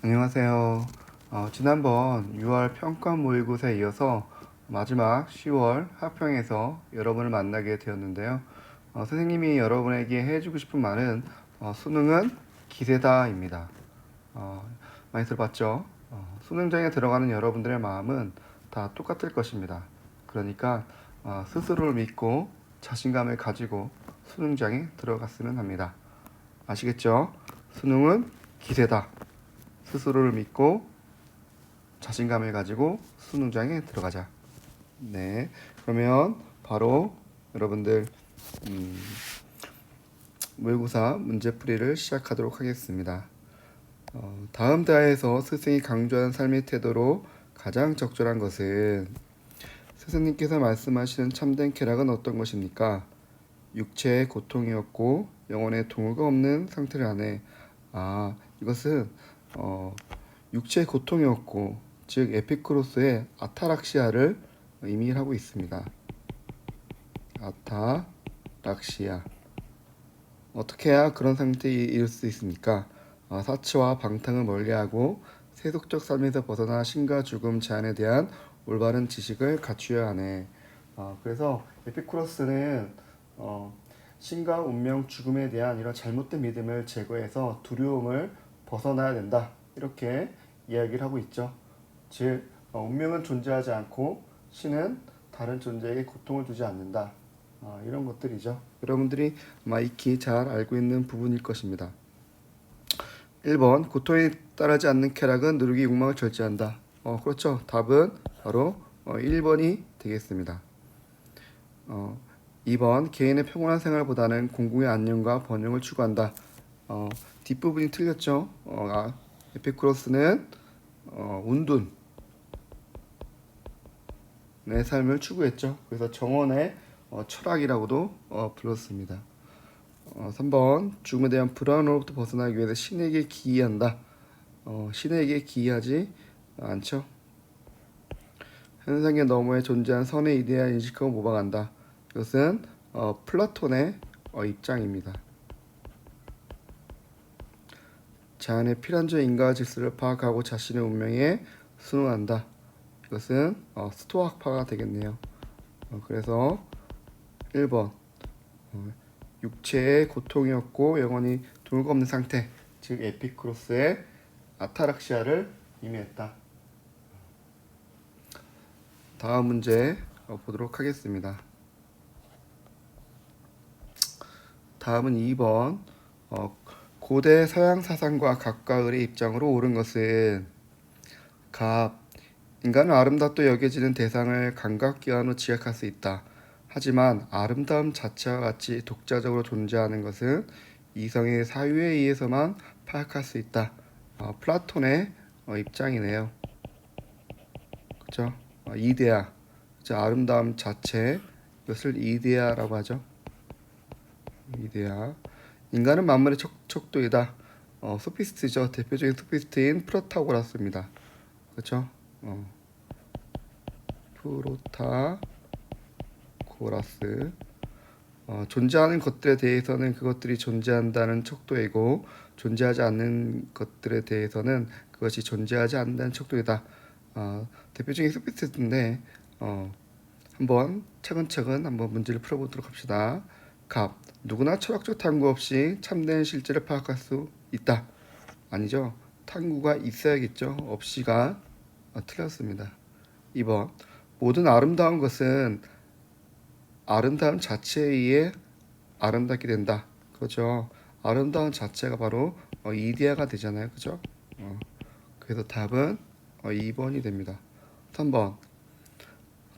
안녕하세요. 지난번 6월 평가 모의고사에 이어서 마지막 10월 학평에서 여러분을 만나게 되었는데요. 선생님이 여러분에게 해주고 싶은 말은 수능은 기세다입니다. 많이 들어봤죠? 수능장에 들어가는 여러분들의 마음은 다 똑같을 것입니다. 그러니까 스스로를 믿고 자신감을 가지고 수능장에 들어갔으면 합니다. 아시겠죠? 수능은 기세다. 스스로를 믿고 자신감을 가지고 수능장에 들어가자. 네, 그러면 바로 여러분들 모의고사 문제풀이를 시작하도록 하겠습니다. 다음 대화에서 스승이 강조한 삶의 태도로 가장 적절한 것은 스승님께서 말씀하시는 참된 쾌락은 어떤 것입니까? 육체의 고통이었고 영혼의 동요가 없는 상태를 안해. 이것은 육체의 고통이었고, 즉 에피쿠로스의 아타락시아를 의미하고 있습니다. 아타락시아. 어떻게 해야 그런 상태에 이를 수 있습니까? 사치와 방탕을 멀리하고 세속적 삶에서 벗어나 신과 죽음, 제한에 대한 올바른 지식을 갖추어야 하네. 그래서 에피쿠로스는 신과 운명, 죽음에 대한 이런 잘못된 믿음을 제거해서 두려움을 벗어나야 된다. 이렇게 이야기를 하고 있죠. 즉, 운명은 존재하지 않고 신은 다른 존재에게 고통을 주지 않는다. 이런 것들이죠. 여러분들이 아마 익히 잘 알고 있는 부분일 것입니다. 1번, 고통에 따르지 않는 쾌락은 누르기 욕망을 절제한다. 그렇죠. 답은 바로 1번이 되겠습니다. 2번, 개인의 평온한 생활보다는 공공의 안녕과 번영을 추구한다. 뒷부분이 틀렸죠. 에피쿠로스는 운둔 내 삶을 추구했죠. 그래서 정원의 철학이라고도 불렀습니다. 3번, 죽음에 대한 불안으로부터 벗어나기 위해서 신에게 기이한다. 신에게 기이하지 않죠. 현상의 너머에 존재한 선의 이데아를 인식하고 모방한다. 이것은 플라톤의 입장입니다. 자연의 필연적 인과와 질서를 파악하고 자신의 운명에 순응한다. 이것은 스토아파가 되겠네요. 그래서 1번, 육체의 고통이었고 영원히 돌고 없는 상태, 즉 에피쿠로스의 아타락시아를 의미했다. 다음 문제 보도록 하겠습니다. 다음은 2번. 고대 서양 사상과 각과 을의 입장으로 옳은 것은 갑. 인간은 아름답도 여겨지는 대상을 감각기관으로 지각할 수 있다. 하지만 아름다움 자체와 같이 독자적으로 존재하는 것은 이성의 사유에 의해서만 파악할 수 있다. 플라톤의 입장이네요. 그렇죠? 이데아, 아름다움 자체, 이것을 이데아라고 하죠. 이데아. 인간은 만물의 척도이다. 소피스트죠. 대표적인 소피스트인 프로타고라스입니다. 그렇죠? 프로타고라스. 존재하는 것들에 대해서는 그것들이 존재한다는 척도이고 존재하지 않는 것들에 대해서는 그것이 존재하지 않는다는 척도이다. 대표적인 소피스트인데 한번 차근차근 한번 문제를 풀어보도록 합시다. 갑. 누구나 철학적 탐구 없이 참된 실제를 파악할 수 있다. 아니죠. 탐구가 있어야겠죠. 없이가 틀렸습니다. 2번. 모든 아름다운 것은 아름다움 자체에 의해 아름답게 된다. 그렇죠. 아름다운 자체가 바로 이데아가 되잖아요. 그죠? 그래서 답은 2번이 됩니다. 3번.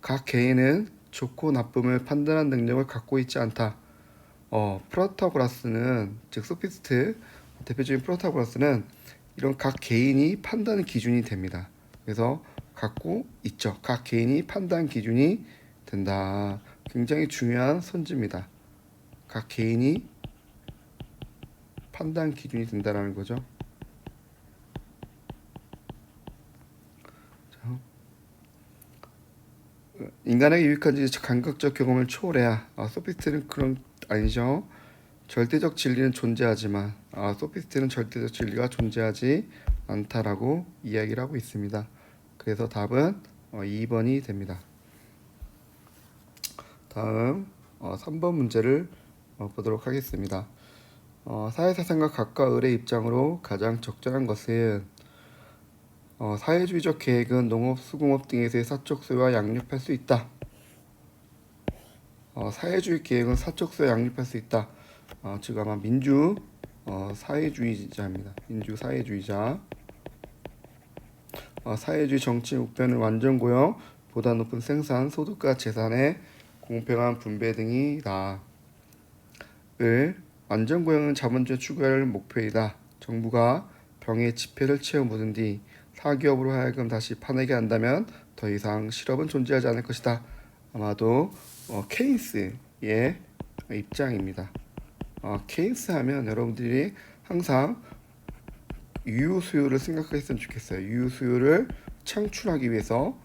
각 개인은 좋고 나쁨을 판단하는 능력을 갖고 있지 않다. 프로타고라스는, 즉 소피스트 대표적인 프로타고라스는 이런 각 개인이 판단 기준이 됩니다. 그래서 갖고 있죠. 각 개인이 판단 기준이 된다. 굉장히 중요한 선지입니다. 각 개인이 판단 기준이 된다라는 거죠. 인간에게 유익한 감각적 경험을 초월해야. 소피스트는 그런 아니죠. 절대적 진리는 존재하지만 소피스트는 절대적 진리가 존재하지 않다라고 이야기를 하고 있습니다. 그래서 답은 2번이 됩니다. 다음 3번 문제를 보도록 하겠습니다. 사회사상가 각과 을의 입장으로 가장 적절한 것은 사회주의적 계획은 농업, 수공업 등에서의 사적 소유와 양립할 수 있다. 사회주의 계획은 사적 소유와 양립할 수 있다. 즉 아마 민주 사회주의자입니다. 민주 사회주의자. 사회주의 정치 목표는 완전 고용, 보다 높은 생산, 소득과 재산의 공평한 분배 등이다. 을 완전 고용은 자본주의 추구할 목표이다. 정부가 병에 지폐를 채워 묻은 뒤 사기업으로 하여금 다시 파내게 한다면 더 이상 실업은 존재하지 않을 것이다. 아마도 케인스의 입장입니다. 케인스 하면 여러분들이 항상 유효 수요를 생각했으면 좋겠어요. 유효 수요를 창출하기 위해서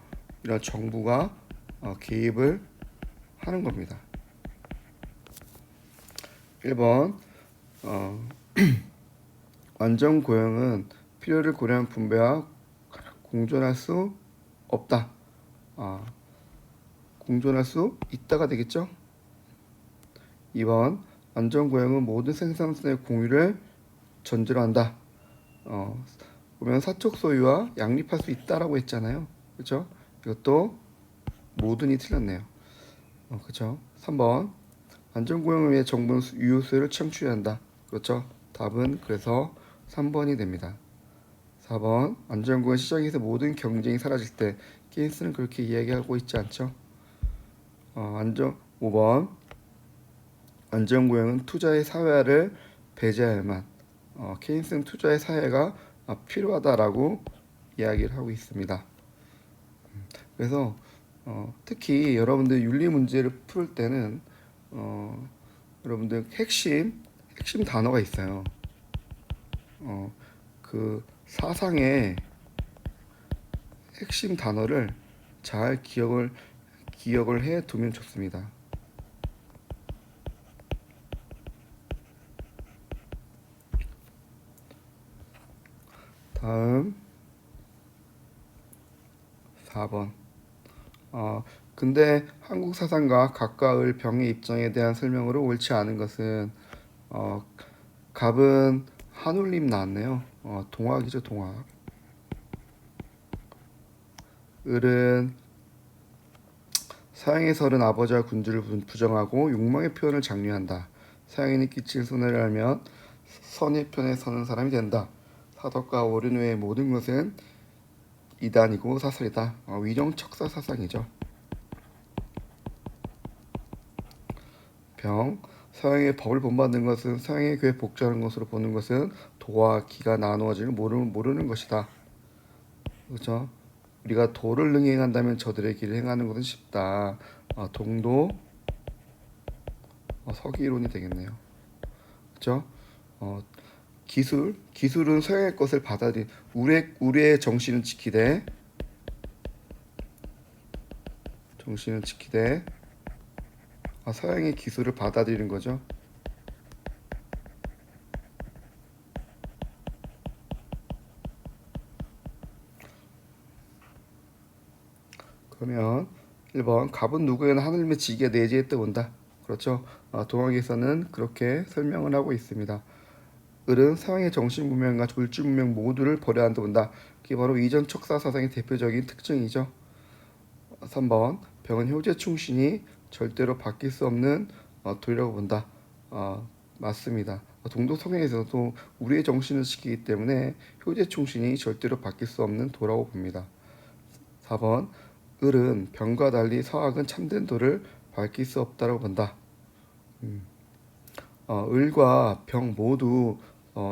이런 정부가 개입을 하는 겁니다. 1번 완전 고용은 필요를 고려한 분배와 공존할 수 없다. 공존할 수 있다가 되겠죠. 2번 완전 고용은 모든 생산성의 공유를 전제로 한다. 보면 사적 소유와 양립할 수 있다라고 했잖아요. 그렇죠? 이것도 모든이 틀렸네요. 그렇죠? 3번 안전고용을 위해 정부는 유효 수요를 창출해야 한다. 그렇죠? 답은 그래서 3번이 됩니다. 4번 안전고용 시장에서 모든 경쟁이 사라질 때 케인스는 그렇게 이야기하고 있지 않죠? 5번 안전고용은 투자의 사회화를 배제해야만 케인스는 투자의 사회가 필요하다라고 이야기를 하고 있습니다. 그래서 특히 여러분들 윤리 문제를 풀 때는 여러분들 핵심 단어가 있어요. 그 사상의 핵심 단어를 잘 기억을 해 두면 좋습니다. 다음 4번. 근데 한국 사상가 각과 을 병의 입장에 대한 설명으로 옳지 않은 것은 갑은 한울림 나왔네요. 동학이죠, 동학. 을은 서양의 설은 아버지와 군주를 부정하고 욕망의 표현을 장려한다. 서양인이 끼칠 손해를 알면 선의 편에 서는 사람이 된다. 사덕과 옳은 외의 모든 것은 이단이고 사설이다. 위정척사 사상이죠. 병 서양의 법을 본받는 것은 서양의 교회 복종하는 것으로 보는 것은 도와 기가 나누어지는 모르는 것이다. 그렇죠? 우리가 도를 능히 행한다면 저들의 길을 행하는 것은 쉽다. 동도 서기론이 되겠네요. 그렇죠? 기술은 서양의 것을 받아들인 우리의 정신은 지키되 서양의 기술을 받아들이는 거죠. 그러면 1번 갑은 누구에나 하늘님의 지기가 내재에 떠온다. 그렇죠. 동학에서는 그렇게 설명을 하고 있습니다. 을은 서양의 정신문명과 물질문명 모두를 버려야 한다 본다. 그게 바로 이전 척사 사상의 대표적인 특징이죠. 3번 병은 효제 충신이 절대로 바뀔 수 없는 도리라고 본다. 맞습니다. 동독 성경에서도 우리의 정신을 지키기 때문에 효제 충신이 절대로 바뀔 수 없는 도라고 봅니다. 4번 을은 병과 달리 서학은 참된 도를 밝힐 수 없다고 본다. 을과 병 모두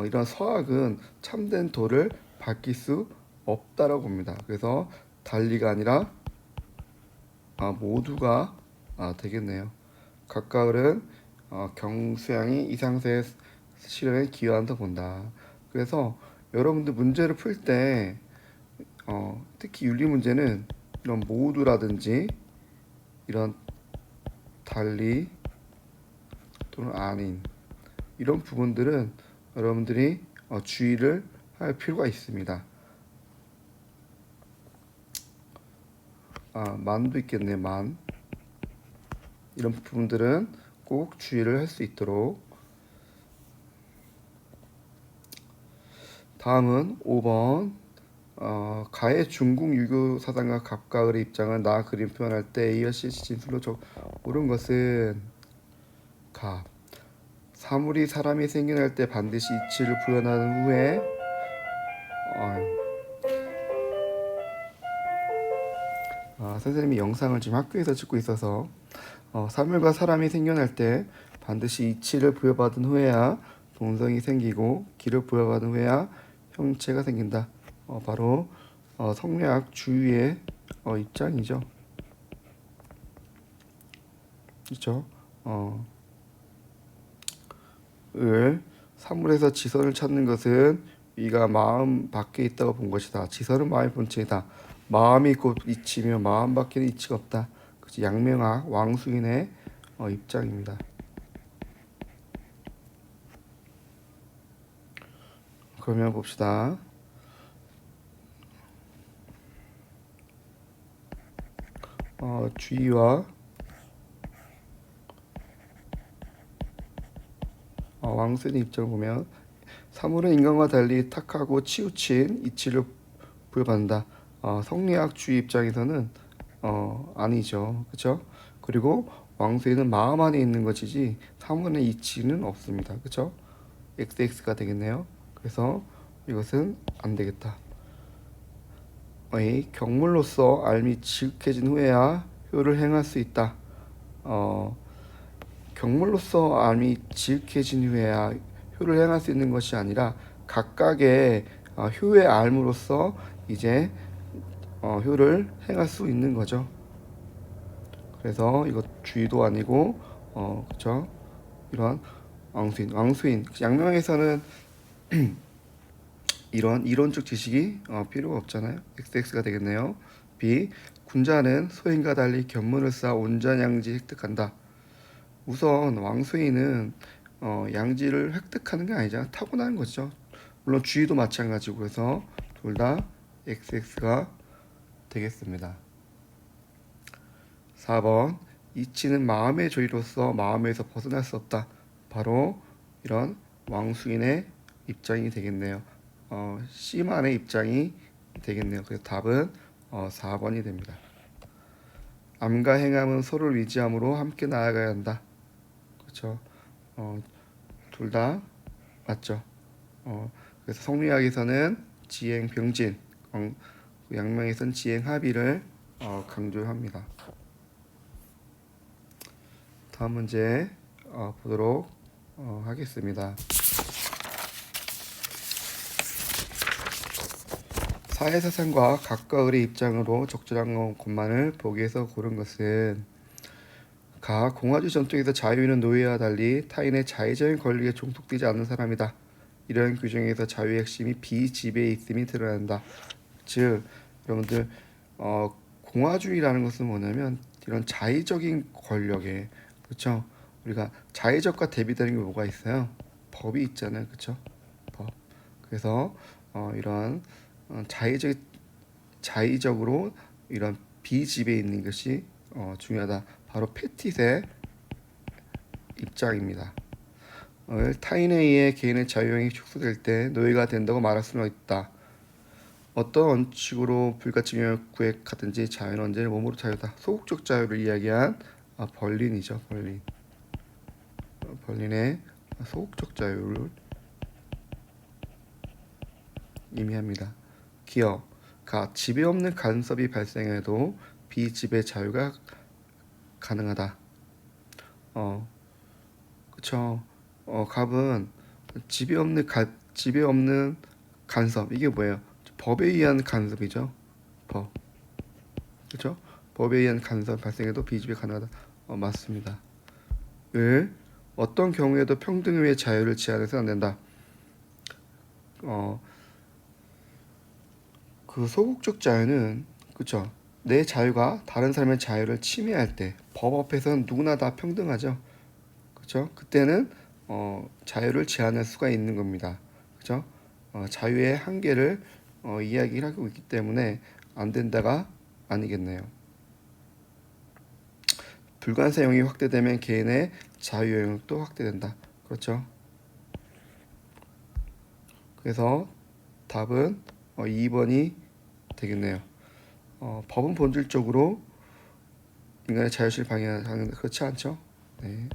이런 서학은 참된 도를 밝힐 수 없다라고 봅니다. 그래서 달리가 아니라 모두가 되겠네요. 각각 을은 경수양이 이상세의 실현에 기여한다 본다. 그래서 여러분들 문제를 풀 때 특히 윤리 문제는 이런 모두라든지 이런 달리 또는 아닌 이런 부분들은 여러분들이 주의를 할 필요가 있습니다. 만도 있겠네, 만. 이런 부분들은 꼭 주의를 할 수 있도록. 다음은 5번. 가의 중국 유교 사상과 갑과을의 입장은 나 그림 표현할 때 A와 C의 진술로 옳은 것은 갑. 사물이 사람이 생겨날 때 반드시 이치를 구현한 후에 선생님이 영상을 지금 학교에서 찍고 있어서 사물과 사람이 생겨날 때 반드시 이치를 부여받은 후에야 동성이 생기고 기를 부여받은 후에야 형체가 생긴다. 바로 성리학 주의의 입장이죠. 그렇죠? 사물에서 지선을 찾는 것은 위가 마음 밖에 있다고 본 것이다. 지선은 마음의 본체이다. 마음이 곧 이치며 마음 밖에는 이치가 없다. 그치? 양명학 왕수인의 입장입니다. 그러면 봅시다. 주의와 왕수인의 입장을 보면 사물은 인간과 달리 탁하고 치우친 이치를 부여받는다. 성리학 주의 입장에서는 아니죠. 그렇죠? 그리고 왕수에는 마음 안에 있는 것이지 사물의 이치는 없습니다. 그렇죠? XX가 되겠네요. 그래서 이것은 안 되겠다. 경물로서 알미 지극해진 후에야 효를 행할 수 있다. 경물로서 알미 지극해진 후에야 효를 행할 수 있는 것이 아니라 각각의 효의 알므로써 이제 효를 행할 수 있는 거죠. 그래서 이것 주의도 아니고 그렇죠? 이런 왕수인 양명에서는 이런 이론적 지식이 필요가 없잖아요. XX가 되겠네요. B. 군자는 소인과 달리 견문을 쌓아 온전양지 획득한다. 우선 왕수인은 양지를 획득하는 게 아니잖아. 타고나는 거죠. 물론 주의도 마찬가지고 그래서 둘 다 XX가 되겠습니다. 4번. 이치는 마음의 조리로서 마음에서 벗어날 수 없다. 바로 이런 왕수인의 입장이 되겠네요. C만의 입장이 되겠네요. 그래서 답은 4번이 됩니다. 암과 행함은 서로를 위지함으로 함께 나아가야 한다. 그렇죠? 둘 다 맞죠? 그래서 성리학에서는 지행 병진, 양명에서는 지행 합의를 강조합니다. 다음 문제 보도록 하겠습니다. 사회사상과 각과 을의 입장으로 적절한 것만을 보기에서 고른 것은 가 공화주의 전통에서 자유인은 노예와 달리 타인의 자의적인 권리에 종속되지 않는 사람이다. 이런 규정에서 자유의 핵심이 비지배에 있음이 드러난다. 즉 여러분들 공화주의라는 것은 뭐냐면 이런 자의적인 권력에 그렇죠. 우리가 자의적과 대비되는 게 뭐가 있어요? 법이 있잖아요, 그렇죠? 법. 그래서 이런 자의적으로 이런 비지배에 있는 것이 중요하다. 바로 패티의 입장입니다. 타인에 의해 개인의 자유형이 축소될 때 노예가 된다고 말할 수는 있다. 어떤 원칙으로 불가침을 구획하든지 자유는 언제나 몸으로 자유다. 소극적 자유를 이야기한 벌린이죠. 벌린의 소극적 자유를 의미합니다. 기어 지배 없는 간섭이 발생해도 비지배 자유가 가능하다. 그쵸. 갑은 지배 없는 간섭 이게 뭐예요? 법에 의한 간섭이죠. 법. 그렇죠? 법에 의한 간섭 발생해도 비지배 가능하다. 맞습니다. 어떤 경우에도 평등을 위해 자유를 제한해서는 안 된다. 그 소극적 자유는 그렇죠. 내 자유가 다른 사람의 자유를 침해할 때 법 앞에서는 누구나 다 평등하죠. 그렇죠? 그때는 자유를 제한할 수가 있는 겁니다. 그렇죠? 자유의 한계를 이야기를 하고 있기 때문에 안 된다가 아니겠네요. 불가능사 영역이 확대되면 개인의 자유 영역도 확대된다. 그렇죠? 그래서 답은 2번이 되겠네요. 법은 본질적으로 인간의 자유를 방해하는 그렇지 않죠? 네.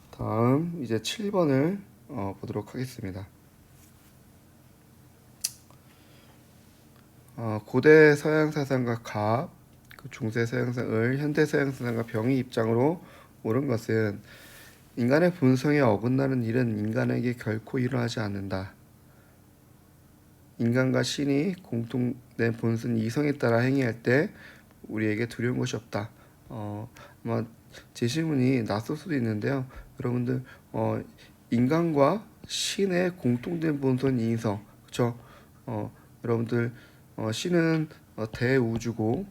다음 이제 7번을 보도록 하겠습니다. 고대 서양 사상과 갑, 중세 서양 사상을 현대 서양 사상과 병의 입장으로 옳은 것은 인간의 본성에 어긋나는 일은 인간에게 결코 일어나지 않는다. 인간과 신이 공통된 본성 이성에 따라 행위할 때 우리에게 두려운 것이 없다. 아마 제 질문이 낯설 수도 있는데요. 여러분들 인간과 신의 공통된 본성 이성, 그렇죠? 여러분들 신은 대우주고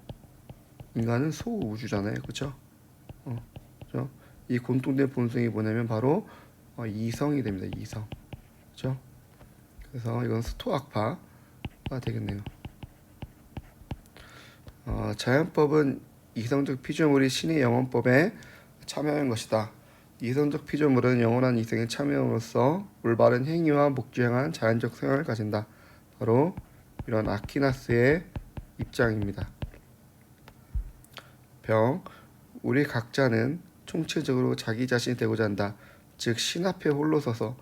인간은 소우주잖아요, 그렇죠? 그렇죠? 이 공통된 본성이 뭐냐면 바로 이성이 됩니다. 이성, 그렇죠? 그래서 이건 스토아파가 되겠네요. 자연법은 이성적 피조물이 신의 영원법에 참여한 것이다. 이성적 피조물은 영원한 이성에 참여함으로써 올바른 행위와 목적을 향한 자연적 성향을 가진다. 바로 이런 아퀴나스의 입장입니다. 병, 우리 각자는 총체적으로 자기 자신이 되고자 한다. 즉 신 앞에 홀로 서서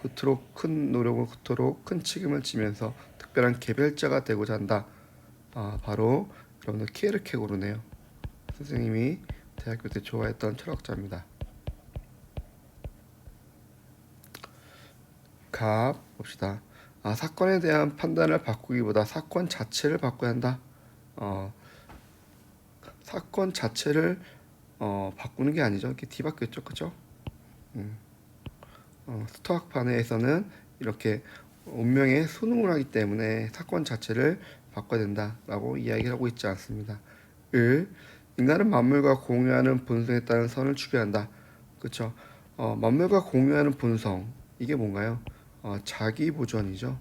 그토록 큰 노력을 그토록 큰 책임을 지면서 특별한 개별자가 되고자 한다. 바로 여러분들 키에르케고르네요. 선생님이 대학교 때 좋아했던 철학자입니다. 갑 봅시다. 사건에 대한 판단을 바꾸기보다 사건 자체를 바꿔야 한다. 사건 자체를 바꾸는 게 아니죠. 이렇게 뒤바뀌었죠, 그죠? 스토아파에서는 이렇게 운명에 순응을 하기 때문에 사건 자체를 바꿔야 된다라고 이야기를 하고 있지 않습니다. 1. 인간은 만물과 공유하는 본성에 따른 선을 추구한다. 그렇죠? 만물과 공유하는 본성 이게 뭔가요? 자기 보존이죠.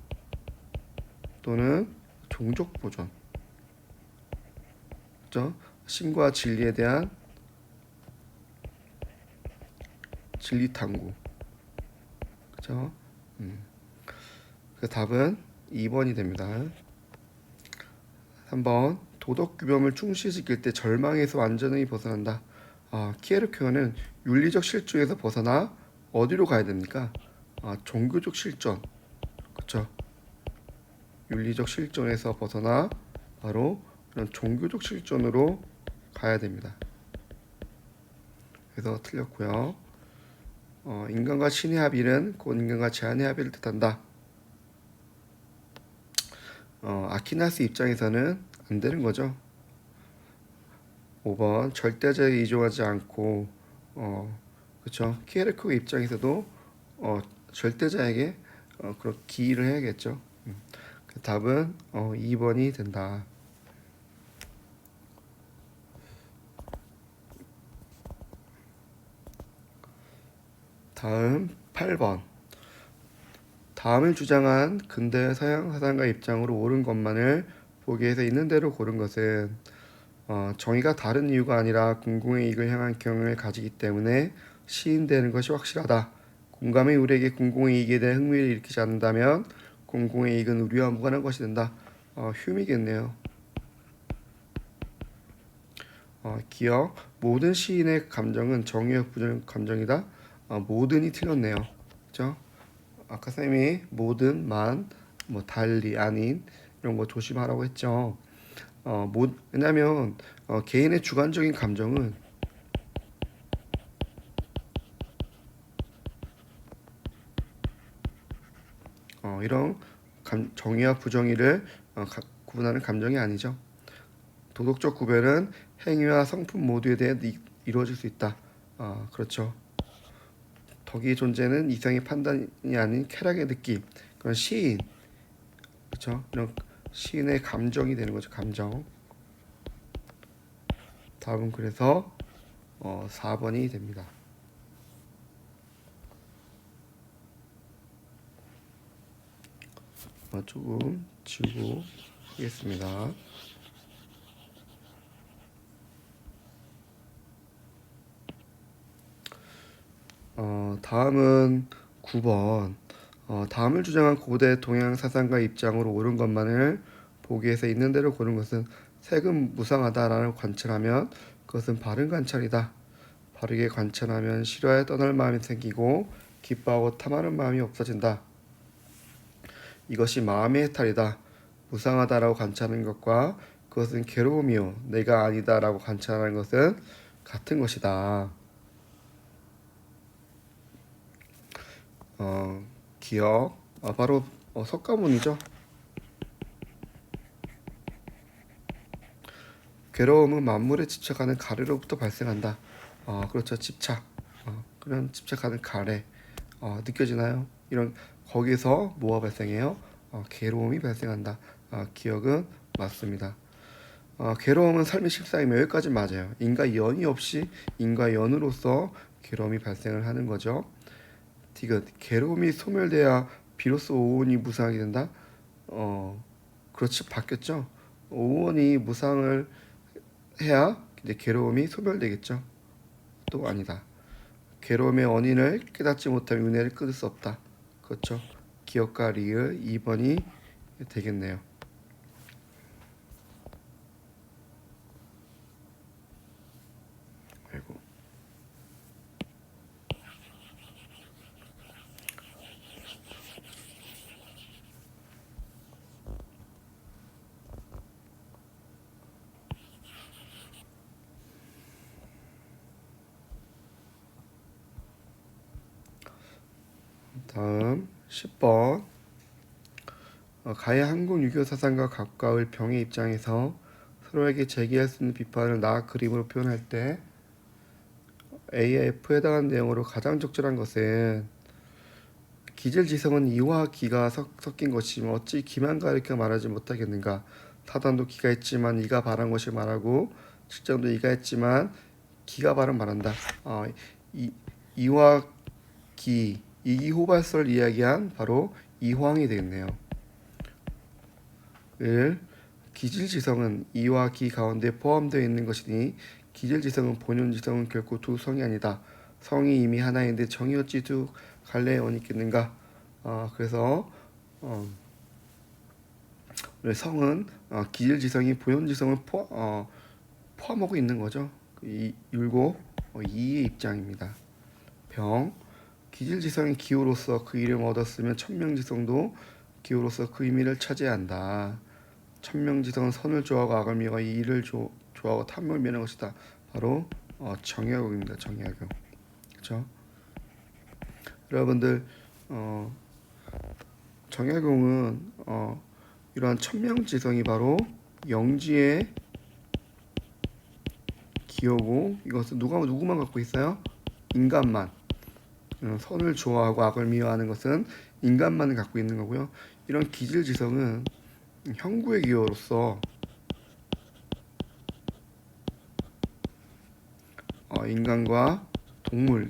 또는 종족 보존. 그렇죠? 신과 진리에 대한 진리 탐구. 그렇죠? 그 답은 2번이 됩니다. 3번 도덕 규범을 충실히 지킬 때 절망에서 완전히 벗어난다. 키에르케고르는 윤리적 실존에서 벗어나 어디로 가야 됩니까? 종교적 실존. 그렇죠? 윤리적 실존에서 벗어나 바로 이런 종교적 실존으로 가야 됩니다. 그래서 틀렸고요. 인간과 신의 합일은 곧 인간과 제한의 합의를 뜻한다. 아퀴나스 입장에서는 안 되는 거죠. 5번 절대자에 의존하지 않고 그렇죠. 키에르케고르 입장에서도 절대자에게 그런 기의를 해야겠죠. 그 답은 2번이 된다. 다음 8번. 다음을 주장한 근대 서양 사상가 입장으로 옳은 것만을 보기에서 있는 대로 고른 것은 정의가 다른 이유가 아니라 공공의 이익을 향한 경영을 가지기 때문에 시인되는 것이 확실하다. 공감이 우리에게 공공의 이익에 대한 흥미를 일으키지 않는다면 공공의 이익은 우리와 무관한 것이 된다. 휴미겠네요. 기억 모든 시인의 감정은 정의와 부정 감정이다. 모든이 틀렸네요. 그렇죠? 아까 쌤이 모든, 만, 뭐 달리, 아닌 이런 거 조심하라고 했죠. 왜냐하면 개인의 주관적인 감정은 이런 정의와 부정의를 구분하는 감정이 아니죠. 도덕적 구별은 행위와 성품 모두에 대해 이루어질 수 있다. 그렇죠. 덕의 존재는 이성의 판단이 아닌 쾌락의 느낌. 그런 시인, 그렇죠. 이런 시인의 감정이 되는 거죠. 감정. 답은 그래서 4번이 됩니다. 조금 지우고 하겠습니다. 다음은 9번. 다음을 주장한 고대 동양 사상가 입장으로 옳은 것만을 보기에서 있는 대로 고른 것은 색은 무상하다라고 관찰하면 그것은 바른 관찰이다. 바르게 관찰하면 싫어해 떠날 마음이 생기고 기뻐하고 탐하는 마음이 없어진다. 이것이 마음의 해탈이다. 무상하다라고 관찰하는 것과 그것은 괴로움이요 내가 아니다라고 관찰하는 것은 같은 것이다. 기억 바로 석가모니죠. 괴로움은 만물에 집착하는 가래로부터 발생한다. 그렇죠. 집착. 그런 집착하는 가래. 느껴지나요? 이런 거기서 뭐가 발생해요? 괴로움이 발생한다. 기억은 맞습니다. 괴로움은 삶의 실상이며 여기까지 맞아요. 인과 연이 없이 인과 연으로서 괴로움이 발생을 하는 거죠. 디귿 괴로움이 소멸돼야 비로소 오온이 무상하게 된다. 그렇지 바뀌었죠. 오온이 무상을 해야 이제 괴로움이 소멸되겠죠. 또 아니다. 괴로움의 원인을 깨닫지 못하면 은혜를 끊을 수 없다. 그렇죠. 기억과 리을 2번이 되겠네요. 아이고. 다음 10번. 가해 한국 유교 사상과 가까울 병의 입장에서 서로에게 제기할 수 있는 비판을 나 그림으로 표현할 때 A에 F에 해당하는 내용으로 가장 적절한 것은 기질지성은 이와 기가 섞인 것이면 어찌 기만 가리켜 말하지 못하겠는가. 사단도 기가 있지만 이가 바란 것을 말하고 실정도 이가 있지만 기가 바른 말한다. 이와 기 이기호발설 이야기한 바로 이황이 되겠네요. 1. 기질지성은 이와 기 가운데 포함되어 있는 것이니 기질지성은 본연지성은 결코 두 성이 아니다. 성이 이미 하나인데 정이 어찌 두 갈래의 원이 있겠는가. 그래서 성은 기질지성이 본연지성을 포함하고 있는 거죠. 율곡 2의 입장입니다. 병 기질지성이 기호로서 그 이름을 얻었으면 천명지성도 기호로서 그 의미를 차지해야 한다. 천명지성은 선을 좋아하고 악을 미워하고 이를 좋아하고 탐욕을 미하는 것이다. 바로 정약용입니다. 정약용. 그렇죠? 여러분들 정약용은 이러한 천명지성이 바로 영지의 기호고 이것은 누구만 갖고 있어요? 인간만. 선을 좋아하고 악을 미워하는 것은 인간만 갖고 있는 거고요. 이런 기질지성은 형구의 기호로서 인간과 동물이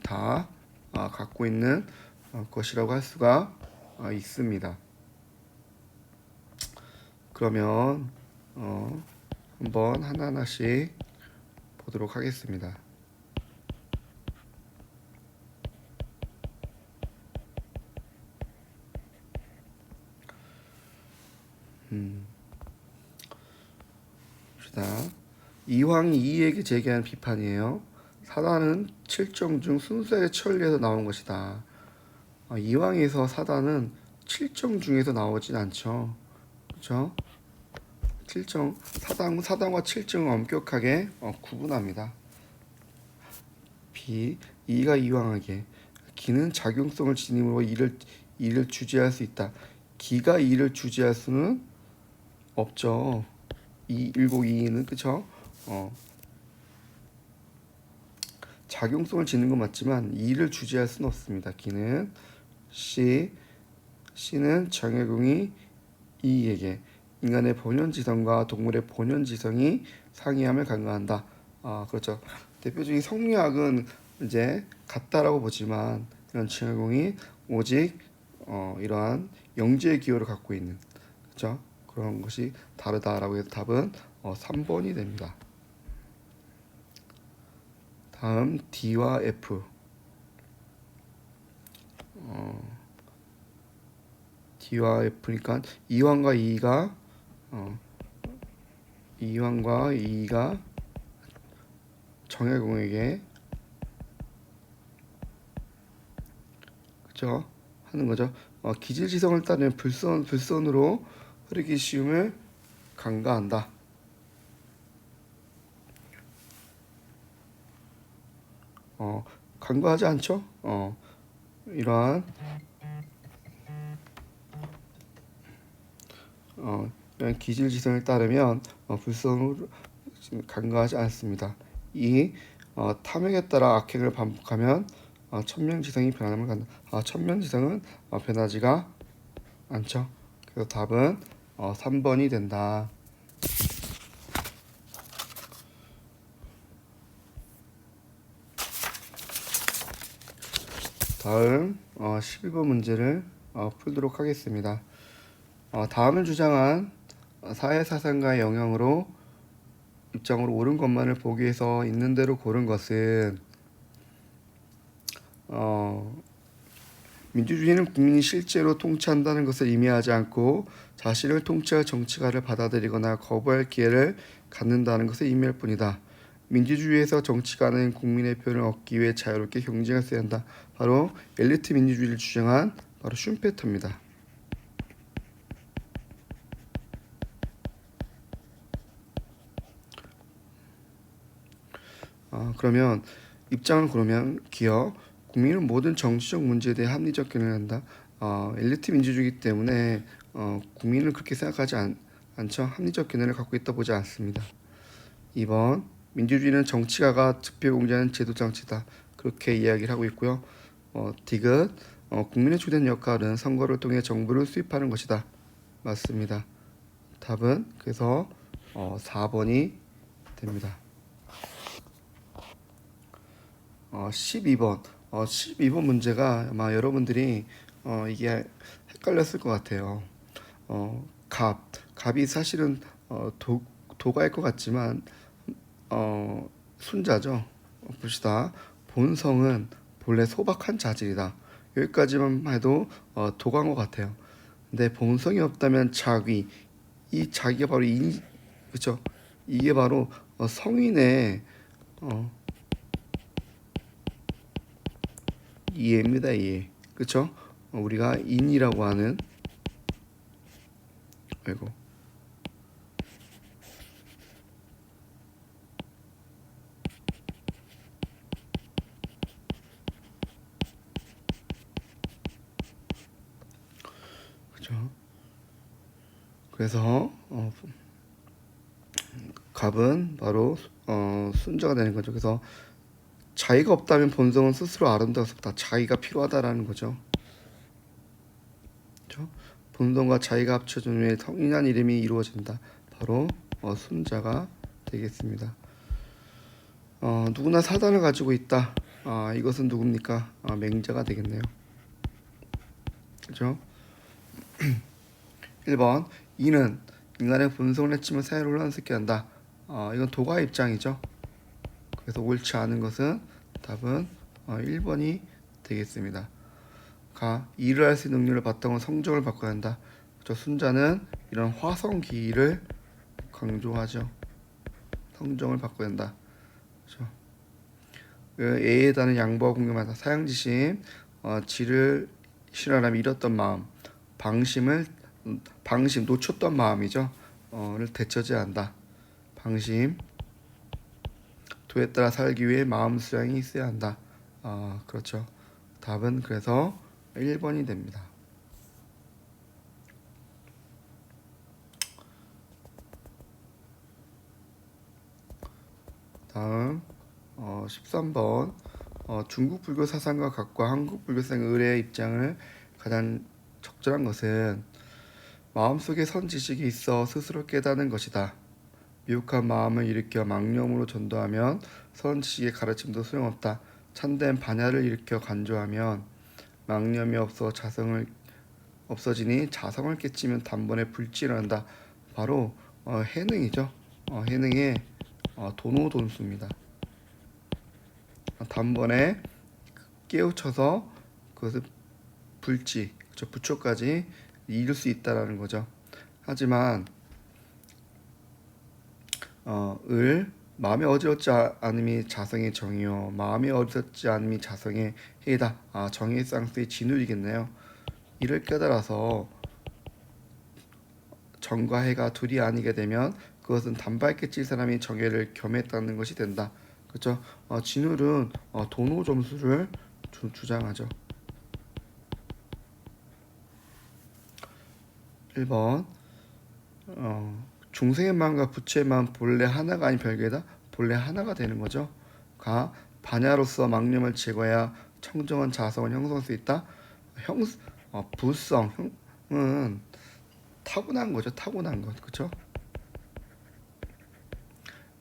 다 갖고 있는 것이라고 할 수가 있습니다. 그러면 한번 하나하나씩 보도록 하겠습니다. 봅시다. 이황이 이에게 제기한 비판이에요. 사단은 7정 중 순수하게 천리에서 나온 것이다. 이황에서 사단은 7정 중에서 나오진 않죠. 그렇죠? 7정 사단과 7정을 엄격하게 구분합니다. B. 이가 이황하게 기는 작용성을 지님으로 이를 주재할 수 있다. 기가 이를 주재할 수는 없죠. 율곡 2는 그쵸? 작용성을 지는 건 맞지만 이를 주재할 수는 없습니다. 기는 C는 정약용이 이에게 인간의 본연지성과 동물의 본연지성이 상이함을 강조한다. 그렇죠. 대표적인 성리학은 이제 같다라고 보지만 이런 정약용이 오직 이러한 영지의 기호를 갖고 있는, 그렇죠? 그런 것이 다르다라고 해서 답은 3번이 됩니다. 다음 D와 F. D와 F니까 이환과 이가 정약용에게, 그죠? 하는 거죠. 기질지성을 따르면 불선으로 흐르기 쉬움을 간과한다. 간과하지 않죠? 이러한 이런 기질지성을 따르면 불선으로 간과하지 않습니다. 이 탐욕에 따라 악행을 반복하면 천명지성이 변함을 갖는다. 천명지성은 변하지가 않죠. 그래서 답은 3번이 된다. 다음 12번 문제를 풀도록 하겠습니다. 다음을 주장한 사회사상가의 영향으로 입장으로 옳은 것만을 보기 위해서 있는 대로 고른 것은 민주주의는 국민이 실제로 통치한다는 것을 의미하지 않고 자신을 통치할 정치가를 받아들이거나 거부할 기회를 갖는다는 것을 의미할 뿐이다. 민주주의에서 정치가는 국민의 표를 얻기 위해 자유롭게 경쟁을 써야 한다. 바로 엘리트 민주주의를 주장한 바로 슌페터입니다. 그러면 입장을 고르면 기어 국민은 모든 정치적 문제에 대해 합리적 견해를 한다. 엘리트 민주주의이기 때문에 국민은 그렇게 생각하지 않죠. 합리적 견해를 갖고 있다 보지 않습니다. 2번 민주주의는 정치가가 득표 공개하는 제도 장치다. 그렇게 이야기를 하고 있고요. 디귿 국민의 주된 역할은 선거를 통해 정부를 수립하는 것이다. 맞습니다. 답은 그래서 4번이 됩니다. 12번 12번 문제가 아마 여러분들이 이게 헷갈렸을 것 같아요. 갑이 사실은 도가일 것 같지만 순자죠. 봅시다. 본성은 본래 소박한 자질이다. 여기까지만 해도 도가인 것 같아요. 근데 본성이 없다면 자기, 이 자기가 바로 그렇죠? 이게 바로 성인의 이해입니다. 이해. 그렇죠? 우리가 인이라고 하는, 아이고, 그렇죠? 그래서 갑은 바로 순자가 되는 거죠. 그래서 자기가 없다면 본성은 스스로 아름답다. 자기가 필요하다라는 거죠. 그렇죠? 본성과 자기가 합쳐진 후에 성인한 이름이 이루어진다. 바로 순자가 되겠습니다. 누구나 사단을 가지고 있다. 이것은 누굽니까? 맹자가 되겠네요. 그렇죠? 1번 이는 인간의 본성을 해치며 사회를 혼란스럽게 한다. 이건 도가 입장이죠. 그래서 옳지 않은 것은 답은 1번이 되겠습니다. 일을 할 수 있는 능력을 바탕으로 성적을 바꿔야 한다. 순자는 이런 화성기를 강조하죠. 성적을 바꿔야 한다. 그렇죠? A에 따른 양보와 공경하다. 사양지심, 지를 실현하며 잃었던 마음, 방심 놓쳤던 마음이죠. 를 되찾아야 한다. 방심, 도에 따라 살기 위해 마음 수양이 있어야 한다. 그렇죠. 답은 그래서 1번이 됩니다. 다음 13번 중국 불교 사상과 각과 한국 불교 사상 의례의 입장을 가장 적절한 것은 마음속에 선 지식이 있어 스스로 깨닫는 것이다. 미혹한 마음을 일으켜 망념으로 전도하면 선 지식의 가르침도 소용없다. 참된 반야를 일으켜 간조하면 망념이 없어 자성을 없어지니 자성을 깨치면 단번에 불지를 한다. 바로 해능이죠. 해능의 도노돈수입니다. 단번에 깨우쳐서 그것을 불지, 그쵸? 부처까지 이룰 수 있다라는 거죠. 하지만 마음에 어지럽지 않음이 자성의 정이요 마음에 어지럽지 않음이 자성의 해이다. 정의 쌍수의 진울이겠네요. 이를 깨달아서 정과 해가 둘이 아니게 되면 그것은 단발 깨칠 사람이 정해를 겸했다는 것이 된다. 그렇죠? 진울은 도노 점수를 주장하죠. 1번 중생의 마음과 부처의 마음 본래 하나가 아닌 별개다. 본래 하나가 되는 거죠. 가 반야로서 망념을 제거해야 청정한 자성을 형성할 수 있다. 부성은 타고난 거죠. 타고난 것. 그렇죠?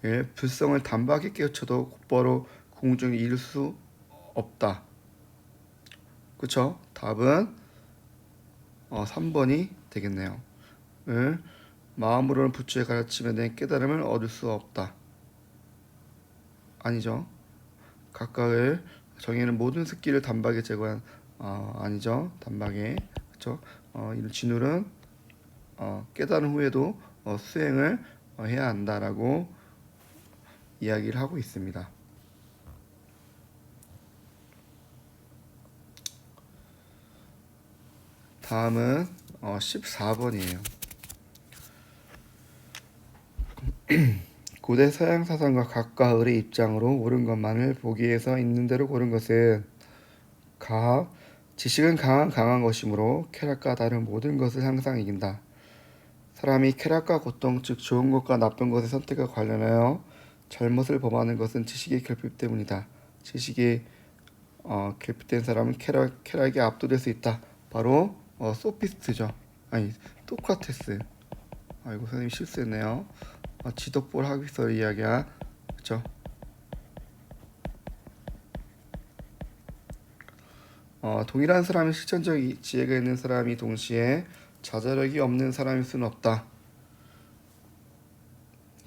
예, 불성을 단박에 깨우쳐도 곧바로 공중에 이룰 수 없다. 그렇죠? 답은 3번이 되겠네요. 마음으로는 부처의 가르침에 대한 깨달음을 얻을 수 없다. 아니죠. 각각을 정해는 모든 습기를 단박에 제거한 아니죠. 단박에. 그렇죠? 이런 진울은 깨달은 후에도 수행을 해야 한다라고 이야기를 하고 있습니다. 다음은 14번이에요. 고대 서양 사상과 각과 을의 입장으로 옳은 것만을 보기 위해서 있는 대로 고른 것은 가 지식은 강한 것이므로 쾌락과 다른 모든 것을 항상 이긴다. 사람이 쾌락과 고통 즉 좋은 것과 나쁜 것의 선택과 관련하여 잘못을 범하는 것은 지식의 결핍 때문이다. 지식이 결핍된 사람은 쾌락에 압도될 수 있다. 바로 소피스트죠. 아니 소크라테스. 아이고 선생님 실수했네요. 지덕볼 학위서 이야기야. 그렇죠? 동일한 사람이 실천적 지혜가 있는 사람이 동시에 자제력이 없는 사람일 수는 없다.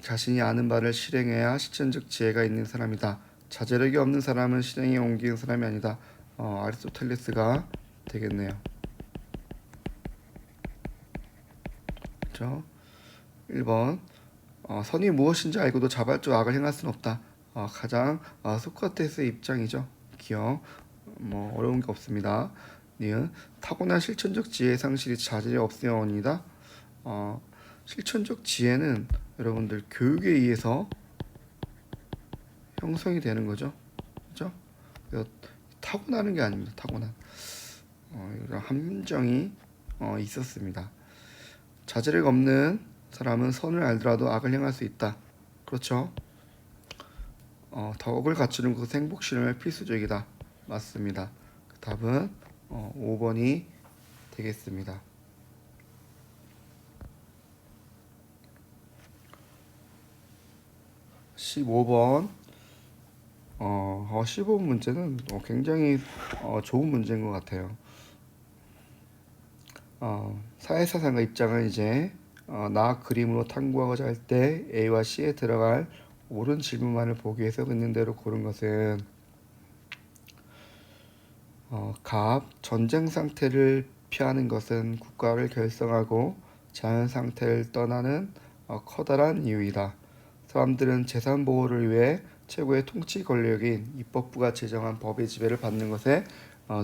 자신이 아는 바를 실행해야 실천적 지혜가 있는 사람이다. 자제력이 없는 사람은 실행에 옮기는 사람이 아니다. 아리스토텔레스가 되겠네요. 그렇죠? 1번 선이 무엇인지 알고도 자발적 악을 행할 수는 없다. 가장 소크라테스의 입장이죠. 기억 어려운 게 없습니다. 니은 타고난 실천적 지혜의 상실이 자질이 없으려니이다. 실천적 지혜는 여러분들 교육에 의해서 형성이 되는 거죠. 그렇죠? 타고나는 게 아닙니다. 타고난 이런 함정이 있었습니다. 자제력 없는 사람은 선을 알더라도 악을 행할 수 있다. 그렇죠? 덕을 갖추는 것은 행복 실험의 필수적이다. 맞습니다. 답은 5번이 되겠습니다. 15번 15번 문제는 굉장히 좋은 문제인 것 같아요. 사회사상가 입장은 이제 나 그림으로 탐구하고자 할 때 A와 C에 들어갈 옳은 질문만을 보기 위해서 있는 대로 고른 것은 갑 전쟁 상태를 피하는 것은 국가를 결성하고 자연 상태를 떠나는 커다란 이유이다. 사람들은 재산 보호를 위해 최고의 통치 권력인 입법부가 제정한 법의 지배를 받는 것에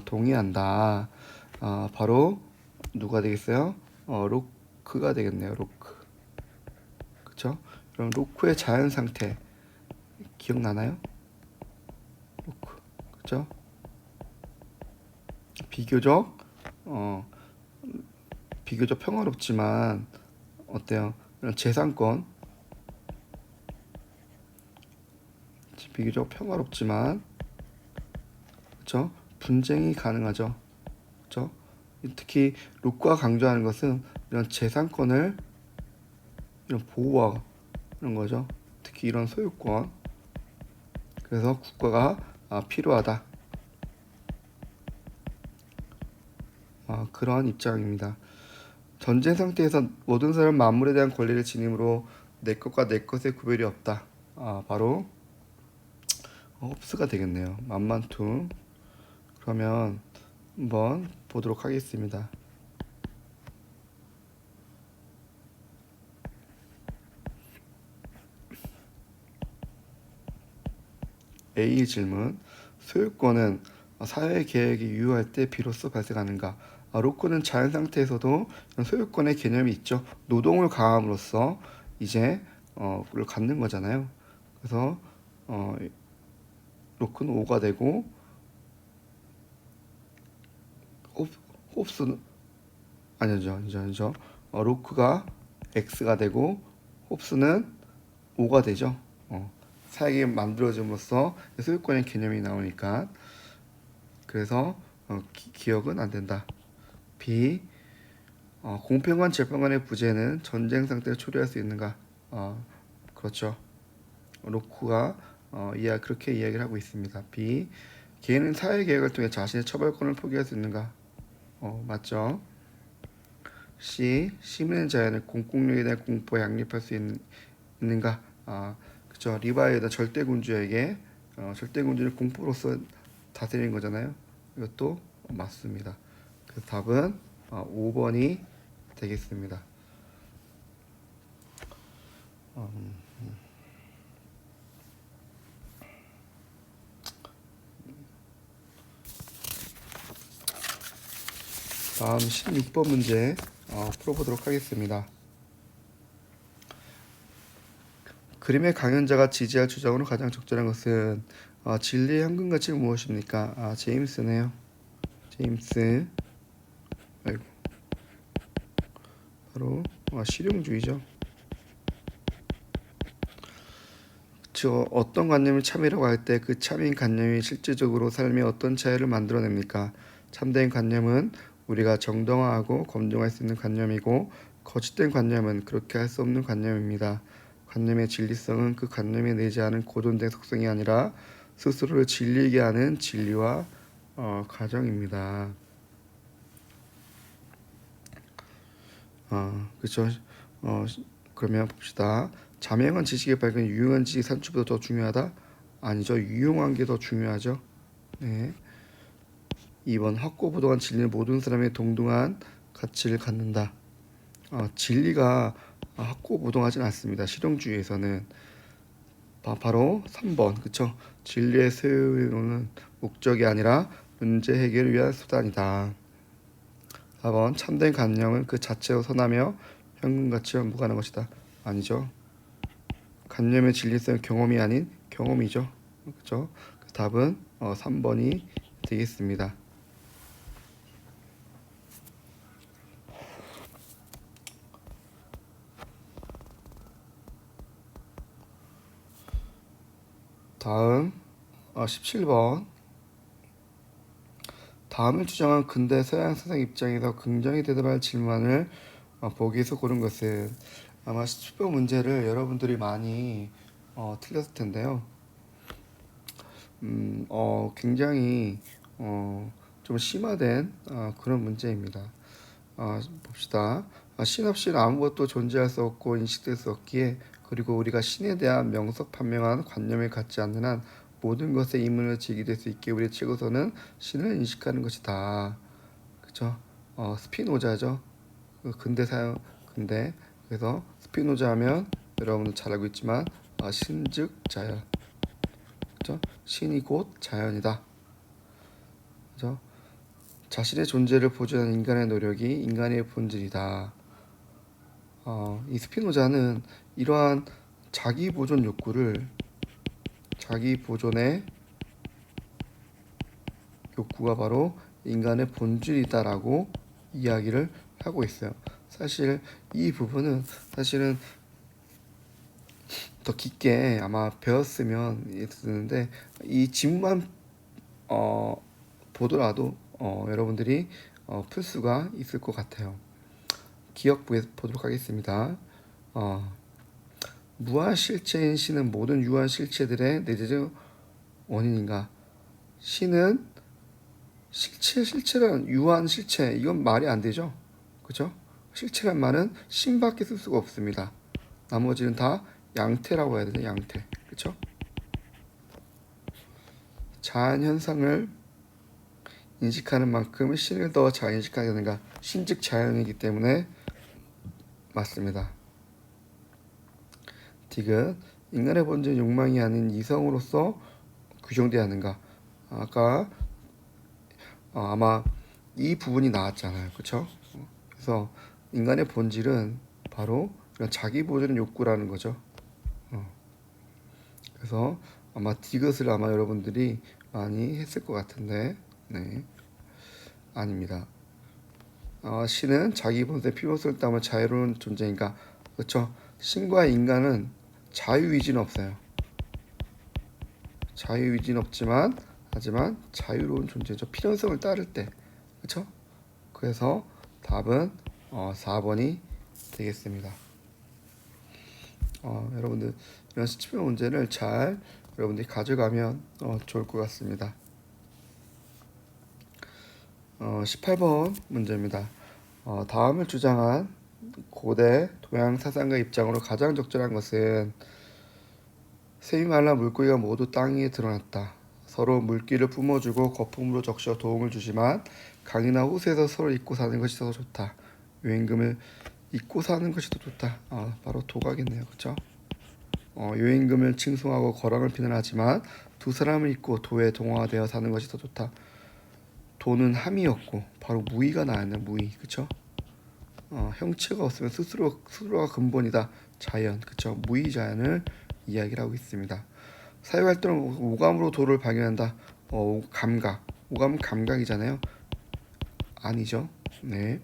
동의한다. 바로 누가 되겠어요? 로크가 되겠네요. 로크. 그렇죠? 그럼 로크의 자연 상태 기억나나요? 로크. 그렇죠? 비교적 평화롭지만 어때요? 이런 재산권 비교적 평화롭지만 그렇죠? 분쟁이 가능하죠. 그렇죠? 특히 로크가 강조하는 것은 이런 재산권을 이런 보호하는 거죠. 특히 이런 소유권. 그래서 국가가 필요하다. 그러한 입장입니다. 전쟁 상태에서 모든 사람 만물에 대한 권리를 지니므로 내 것과 내 것의 구별이 없다. 바로 홉스가 되겠네요. 만만투. 그러면 한번 보도록 하겠습니다. A 질문. 소유권은 사회 계획이 유효할 때 비로소 발생하는가? 로크는 자연 상태에서도 소유권의 개념이 있죠. 노동을 가함으로써 이제 그걸 갖는 거잖아요. 그래서 로크는 O가 되고 홉스는 아니죠. 로크가 X가 되고 홉스는 O가 되죠. 사역이 만들어짐으로써 소유권의 개념이 나오니까 그래서 기억은 안 된다. B. 공평한 재판관의 부재는 전쟁 상태를 초래할 수 있는가? 그렇죠. 로크가 그렇게 이야기를 하고 있습니다. B. 개인은 사회 계획을 통해 자신의 처벌권을 포기할 수 있는가? 맞죠. C. 시민의 자연을 공공력에 대한 공포에 양립할 수 있는가? 그렇죠. 리바이의 절대군주에게 절대군주를 공포로서 다스리는 거잖아요. 이것도 맞습니다. 그래서 답은 5번이 되겠습니다. 다음 16번 문제 풀어보도록 하겠습니다. 그림의 강연자가 지지할 주장으로 가장 적절한 것은 진리의 현금 가치는 무엇입니까? 제임스네요. 제임스. 아이고. 바로 실용주의죠. 어떤 관념을 참이라고 할 때 그 참인 관념이 실질적으로 삶에 어떤 차이를 만들어냅니까? 참된 관념은 우리가 정당화하고 검증할 수 있는 관념이고 거짓된 관념은 그렇게 할 수 없는 관념입니다. 관념의 진리성은 그 관념에 내재하는 고존된 속성이 아니라 스스로를 진리게 하는 진리와 가정입니다. 그렇죠. 그러면 봅시다. 자명한 지식의 발견이 유용한 지식 산출보다 더 중요하다? 아니죠. 유용한 게 더 중요하죠. 네. 2번 확고부동한 진리는 모든 사람의 동등한 가치를 갖는다. 진리가 확고부동하진 않습니다. 실용주의에서는 바로 3번 그쵸. 진리의 소유는 목적이 아니라 문제 해결을 위한 수단이다. 4번 참된 관념은 그 자체로 선하며 현금 가치와 무관한 것이다. 아니죠. 관념의 진리성은 경험이 아닌 경험이죠. 그렇죠? 답은 3번이 되겠습니다. 다음 17번. 다음을 주장한 근대 서양 사상 입장에서 긍정히 대답할 질문을 보기에서 고른 것은 아마 17번 문제를 여러분들이 많이 틀렸을 텐데요. 굉장히 좀 심화된 그런 문제입니다. 봅시다. 신 없이는 아무것도 존재할 수 없고 인식될 수 없기에 그리고 우리가 신에 대한 명석판명한 관념을 갖지 않는 한 모든 것에 의문을 제기될 수 있게 우리의 최고선은 신을 인식하는 것이다. 그렇죠? 스피노자죠. 근대 그래서 스피노자 하면 여러분도 잘 알고 있지만 신즉 자연. 그렇죠? 신이 곧 자연이다. 그렇죠? 자신의 존재를 보존하는 인간의 노력이 인간의 본질이다. 이 스피노자는 이러한 자기 보존 욕구를 자기 보존의 욕구가 바로 인간의 본질이다라고 이야기를 하고 있어요. 사실 이 부분은 사실은 더 깊게 아마 배웠으면 되는데 이 지문만 보더라도 여러분들이 풀 수가 있을 것 같아요. 기억 보도록 하겠습니다. 무한 실체인 신은 모든 유한 실체들의 내재적 원인인가? 신은 실체란 유한 실체 이건 말이 안 되죠. 그죠? 실체란 말은 신밖에 쓸 수가 없습니다. 나머지는 다 양태라고 해야 되죠. 양태. 그쵸? 자한 현상을 인식하는 만큼 신을 더 잘 인식하게 되는가? 신즉 자연이기 때문에 맞습니다. 디귿 인간의 본질 욕망이 아닌 이성으로서 규정되어야 하는가? 아까 아마 이 부분이 나왔잖아요. 그쵸? 그래서 인간의 본질은 바로 이런 자기 보존 욕구라는 거죠. 그래서 아마 디귿을 아마 여러분들이 많이 했을 것 같은데, 네, 아닙니다. 신은 자기 본성의 필요성을 따면 자유로운 존재인가? 그렇죠? 신과 인간은 자유의지는 없어요. 자유의지는 없지만 하지만 자유로운 존재죠. 필요성을 따를 때, 그렇죠? 그래서 답은 4번이 되겠습니다. 여러분들 이런 시치명 문제를 잘 여러분들이 가져가면 좋을 것 같습니다. 18번 문제입니다. 다음을 주장한 고대 동양 사상가 입장으로 가장 적절한 것은 세임알라 물고기가 모두 땅 위에 드러났다. 서로 물기를 뿜어주고 거품으로 적셔 도움을 주지만 강이나 호수에서 서로 잊고 사는 것이 더 좋다. 요임금을 잊고 사는 것이 더 좋다. 바로 도가겠네요. 그렇죠? 요임금을 칭송하고 거랑을 비난하지만 두 사람을 잊고 도에 동화되어 사는 것이 더 좋다. 도는 함이었고 바로 무의가 나왔네. 무의. 그렇죠? 형체가 없으면 스스로가 근본이다. 자연. 그렇죠? 무의 자연을 이야기를 하고 있습니다. 사유할 때는 오감으로 도를 발견한다. 감각. 오감은 감각이잖아요. 아니죠. 네.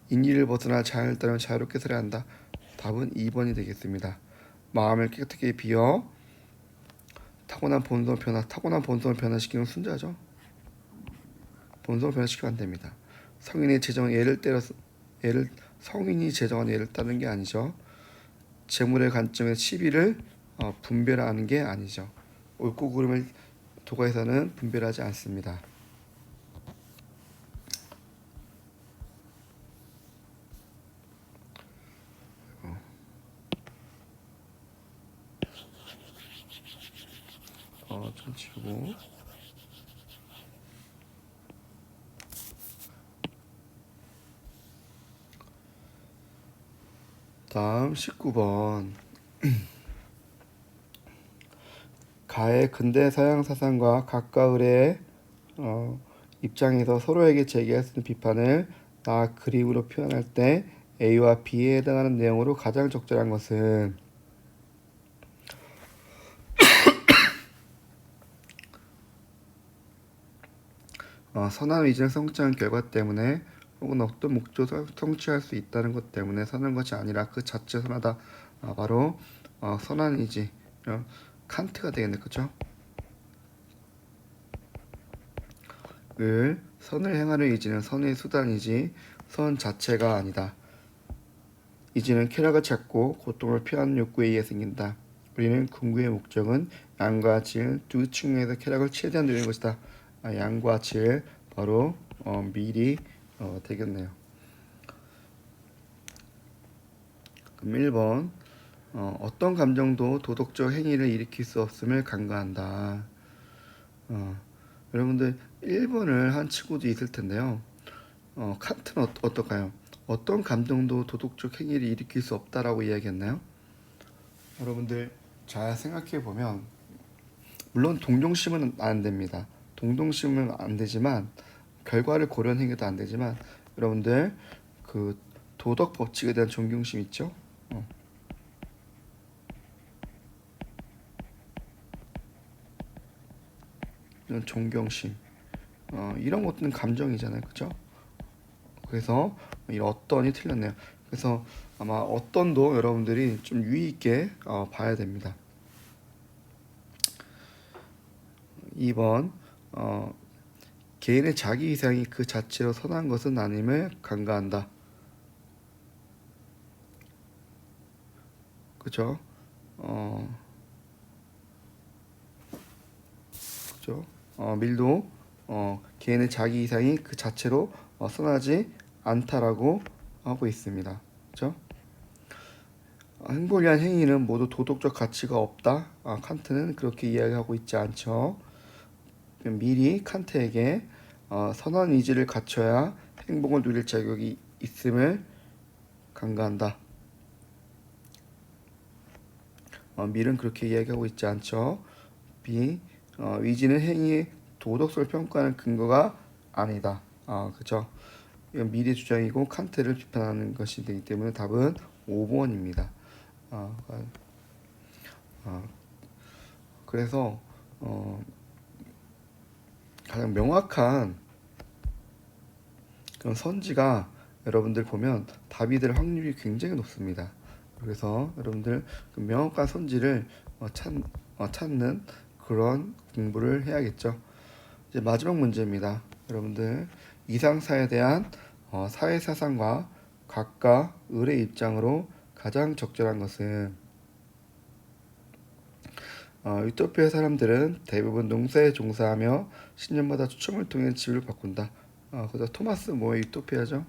인의를 벗어나 자연을 따르면 자유롭게 살아야 한다. 답은 2번이 되겠습니다. 마음을 깨끗하게 비워 타고난 본성을 변화시키는 순자죠. 본성을 변화시키면 안 됩니다. 성인이 제정한 예를 따르는 게 아니죠. 재물의 관점에서 시비를 분별하는 게 아니죠. 옳고 그름을 도가에서는 분별하지 않습니다. 좀 지우고 다음 19번 가의 근대 서양 사상과 각과 의뢰의 입장에서 서로에게 제기할 수 있는 비판을 그림으로 표현할 때 A와 B에 해당하는 내용으로 가장 적절한 것은 선한 의지는 성취한 결과 때문에 혹은 어떤 목적을 성취할 수 있다는 것 때문에 선한 것이 아니라 그 자체 선하다. 바로 선한 의지 칸트가 되겠네. 그쵸? 선을 행하는 의지는 선의 수단이지 선 자체가 아니다. 이지는 쾌락을 찾고 고통을 피하는 욕구에 의해 생긴다. 우리는 궁극의 목적은 양과 질 두 측면에서 쾌락을 최대한 누리는 것이다. 양과 질 바로 미리 되겠네요. 그럼 1번 어떤 감정도 도덕적 행위를 일으킬 수 없음을 간과한다. 여러분들 1번을 한 친구도 있을 텐데요. 칸트는 어떨까요? 어떤 감정도 도덕적 행위를 일으킬 수 없다라고 이야기했나요? 여러분들 잘 생각해 보면 물론 동정심은 안 됩니다. 동정심은 안 되지만 결과를 고려한 행위도 안 되지만 여러분들 그 도덕 법칙에 대한 존경심 있죠? 이런 존경심 이런 것들은 감정이잖아요, 그렇죠? 그래서 이런 어떤이 틀렸네요. 그래서 아마 어떤도 여러분들이 좀 유의 있게 봐야 됩니다. 2번 개인의 자기 이상이 그 자체로 선한 것은 아님을 간과한다. 그죠? 그죠? 밀도 개인의 자기 이상이 그 자체로 선하지 않다라고 하고 있습니다. 그렇죠? 행복을 위한 행위는 모두 도덕적 가치가 없다. 칸트는 그렇게 이야기하고 있지 않죠. 미리 칸트에게 선한 의지를 갖춰야 행복을 누릴 자격이 있음을 강조한다. 밀은 그렇게 이야기하고 있지 않죠. B. 의지는 행위의 도덕성을 평가하는 근거가 아니다. 그죠? 이건 밀의 주장이고 칸트를 비판하는 것이 되기 때문에 답은 5번입니다. 그래서 가장 명확한 그런 선지가 여러분들 보면 답이 될 확률이 굉장히 높습니다. 그래서 여러분들 그 명확한 선지를 찾는 그런 공부를 해야겠죠. 이제 마지막 문제입니다. 여러분들 이상사에 대한 사회 사상과 각과 을의 입장으로 가장 적절한 것은 유토피아의 사람들은 대부분 농사에 종사하며 신년마다 추첨을 통해 집을 바꾼다. 그래서 토마스 모의 유토피아죠.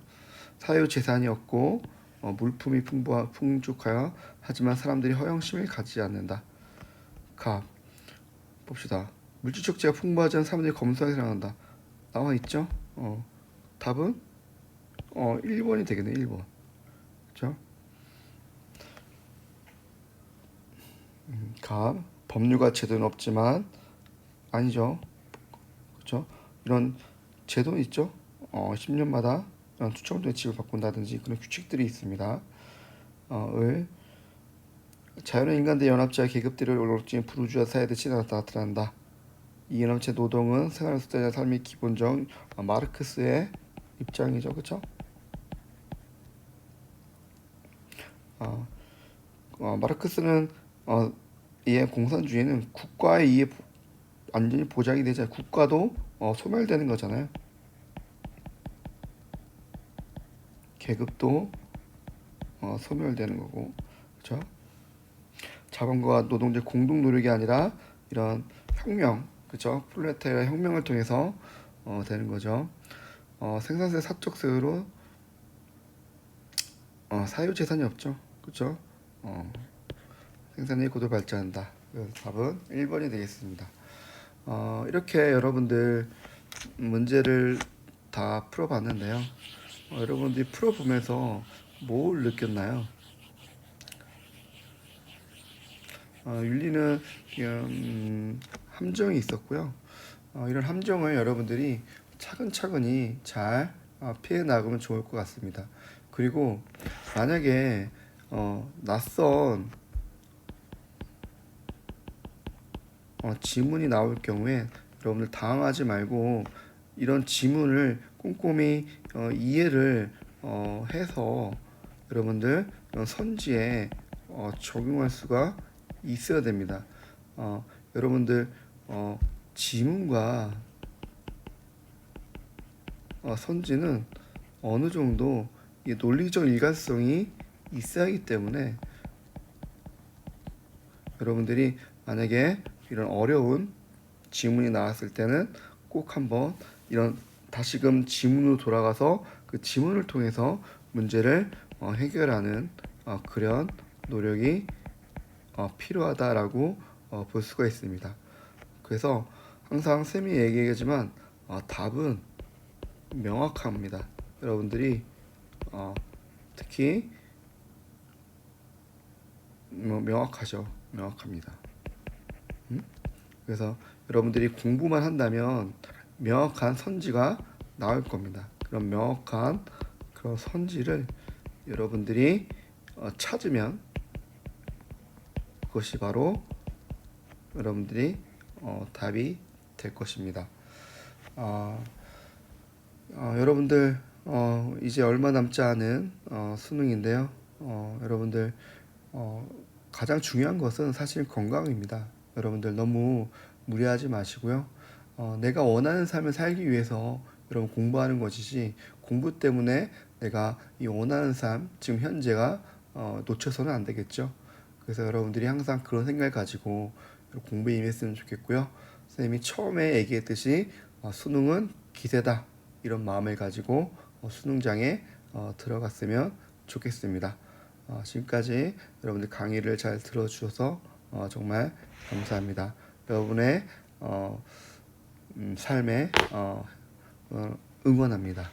사유 재산이 없고 물품이 풍족하여 하지만 사람들이 허영심을 가지지 않는다. 갑 봅시다. 물질적 재가 풍부하지 않은 사람들이 검소하게 살아간다. 나와 있죠? 답은 1번이 되겠네. 1번. 그렇죠? 갑 법률과 제도는 없지만 아니죠. 그렇죠? 이런 제도는 있죠. 10년마다 추첨을 통해 집을 바꾼다든지 그런 규칙들이 있습니다. 을 자연은 인간들의 연합체와 계급들을 올라오는 부르주아 사회의 진화가 나타난다. 이 연합체 노동은 생활 수단의 삶의 기본적 마르크스의 입장이죠, 그렇죠? 마르크스는 이의 공산주의는 국가의 이해 완전히 보장이 되자 국가도 소멸되는 거잖아요. 계급도 소멸되는 거고, 그렇죠? 자본과 노동자 공동 노력이 아니라 이런 혁명, 그렇죠? 프롤레타리아 혁명을 통해서 되는 거죠. 생산세 사적 세율로 사유 재산이 없죠, 그렇죠? 생산이 고도 발전한다. 그래서 답은 1번이 되겠습니다. 이렇게 여러분들 문제를 다 풀어봤는데요. 여러분들이 풀어보면서 뭘 느꼈나요? 윤리는 그냥 함정이 있었고요. 이런 함정을 여러분들이 차근차근히 잘 피해 나가면 좋을 것 같습니다. 그리고 만약에 낯선 지문이 나올 경우에 여러분들 당황하지 말고 이런 지문을 꼼꼼히 이해를 해서 여러분들 이런 선지에 적용할 수가 있어야 됩니다. 여러분들 지문과 선지는 어느 정도 논리적 일관성이 있어야 하기 때문에 여러분들이 만약에 이런 어려운 지문이 나왔을 때는 꼭 한번 이런 다시금 지문으로 돌아가서 그 지문을 통해서 문제를 해결하는 그런 노력이 필요하다라고 볼 수가 있습니다. 그래서 항상 쌤이 얘기하지만 답은 명확합니다. 여러분들이 특히 명확하죠. 명확합니다. 그래서 여러분들이 공부만 한다면 명확한 선지가 나올 겁니다. 그런 명확한 그런 선지를 여러분들이 찾으면 그것이 바로 여러분들이 답이 될 것입니다. 여러분들 이제 얼마 남지 않은 수능인데요. 여러분들 가장 중요한 것은 사실 건강입니다. 여러분들 너무 무리하지 마시고요. 내가 원하는 삶을 살기 위해서 여러분 공부하는 것이지 공부 때문에 내가 이 원하는 삶 지금 현재가 놓쳐서는 안 되겠죠. 그래서 여러분들이 항상 그런 생각을 가지고 공부에 임했으면 좋겠고요. 선생님이 처음에 얘기했듯이 수능은 기세다 이런 마음을 가지고 수능장에 들어갔으면 좋겠습니다. 지금까지 여러분들 강의를 잘 들어주셔서 정말 감사합니다. 여러분의 삶에 응원합니다.